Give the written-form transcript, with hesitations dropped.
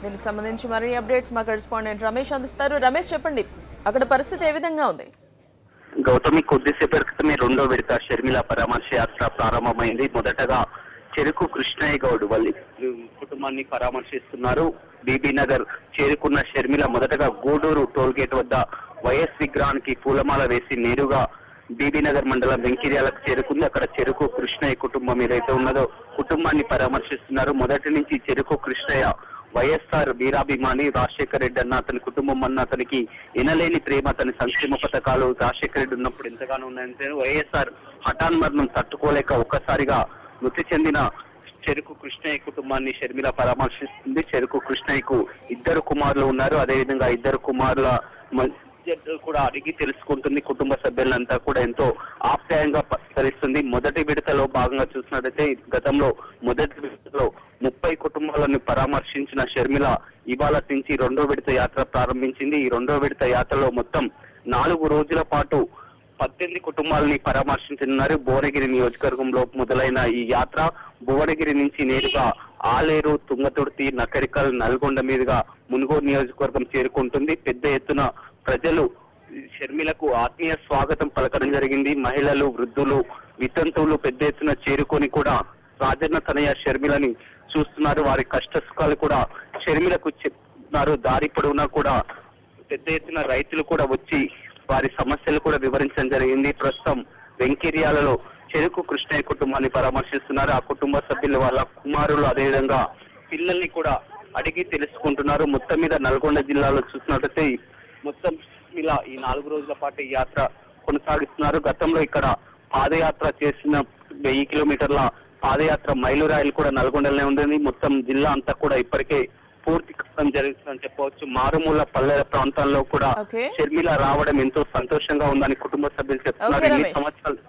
దీనికి సంబంధించి మరిన్ని అప్డేట్స్ మా కరెస్పాండెంట్ రమేష్ అందిస్తారు. రమేష్ చెప్పండి, అక్కడ పరిస్థితి ఏ విధంగా ఉంది? గౌతమి, కొద్దిసేపటి క్రితమే రెండో విడత షర్మిల పరామర్శ యాత్ర ప్రారంభమైంది. మొదటగా చెరుకు కృష్ణయ్య గౌడ్ వాళ్ళ కుటుంబాన్ని పరామర్శిస్తున్నారు. బీబీ నగర్ చేరుకున్న షర్మిల మొదటగా గూడూరు టోల్గేట్ వద్ద వైఎస్ విగ్రహానికి పూలమాల వేసి నేరుగా బీబీ నగర్ మండలం వెంకిర్యాలకు చేరుకుంది. అక్కడ చెరుకు కృష్ణయ్య కుటుంబం ఏదైతే ఉన్నదో కుటుంబాన్ని పరామర్శిస్తున్నారు. మొదటి నుంచి చెరుకు కృష్ణయ్య వైఎస్ఆర్ వీరాభిమాని, రాజశేఖర రెడ్డి అన్న అతని కుటుంబం అన్న అతనికి ఎనలేని ప్రేమ, అతని సంక్షేమ పథకాలు రాజశేఖర రెడ్డి ఉన్నప్పుడు ఎంతగానో ఉన్నాయంటే వైఎస్ఆర్ హఠాన్ మరణం తట్టుకోలేక ఒక్కసారిగా మృతి చెందిన చెరుకు కృష్ణయ్య కుటుంబాన్ని షర్మిల పరామర్శిస్తుంది. చెరుకు కృష్ణయ్యకు ఇద్దరు కుమారులు ఉన్నారు. అదేవిధంగా ఇద్దరు కుమారుల కూడా అడిగి తెలుసుకుంటుంది. కుటుంబ సభ్యులంతా కూడా ఎంతో ఆప్యాయంగా పరిహరిస్తుంది. మొదటి విడతలో భాగంగా చూసినట్లయితే గతంలో మొదటి విడతలో 30 కుటుంబాలను పరామర్శించిన షర్మిల ఇవాళ నుంచి రెండో విడత యాత్ర ప్రారంభించింది. ఈ రెండో విడత యాత్రలో మొత్తం 4 రోజుల పాటు 18 కుటుంబాలని పరామర్శించనున్నారు. భువనగిరి నియోజకవర్గంలో మొదలైన ఈ యాత్ర భువనగిరి నుంచి నేరుగా ఆలేరు, తుంగతుర్తి, నకరికల్, నల్గొండ మీదుగా మునుగోడు నియోజకవర్గం చేరుకుంటుంది. పెద్ద ఎత్తున ప్రజలు షర్మిలకు ఆత్మీయ స్వాగతం పలకడం జరిగింది. మహిళలు, వృద్ధులు, వితంతువులు పెద్ద ఎత్తున చేరుకొని కూడా రాజన్న తనయ షర్మిలని చూస్తున్నారు. వారి కష్ట సుఖాలు కూడా షర్మిలకు చెప్తున్నారు. దారి పొడవునా కూడా పెద్ద ఎత్తున రైతులు కూడా వచ్చి వారి సమస్యలు కూడా వివరించడం జరిగింది. ప్రస్తుతం వెంకిర్యాలలో చెరుకు కృష్ణయ్య కుటుంబాన్ని పరామర్శిస్తున్నారు. ఆ కుటుంబ సభ్యులు వాళ్ళ కుమారులు అదేవిధంగా పిల్లల్ని కూడా అడిగి తెలుసుకుంటున్నారు. మొత్తం మీద నల్గొండ జిల్లాలో చూసినట్లయితే మొత్తం ఇలా ఈ 4 రోజుల పాటు ఈ యాత్ర కొనసాగిస్తున్నారు. గతంలో ఇక్కడ పాదయాత్ర చేసిన 1000 కిలోమీటర్ల పాదయాత్ర మైలురాయిలు కూడా నల్గొండలోనే ఉంటుంది. మొత్తం జిల్లా అంతా కూడా ఇప్పటికే పూర్తి కావడం జరుగుతుందని చెప్పవచ్చు. మారుమూల పల్లెల ప్రాంతాల్లో కూడా షర్మిల రావడం ఎంతో సంతోషంగా ఉందని కుటుంబ సభ్యులు చెప్తున్నారు. 2 సంవత్సరాలు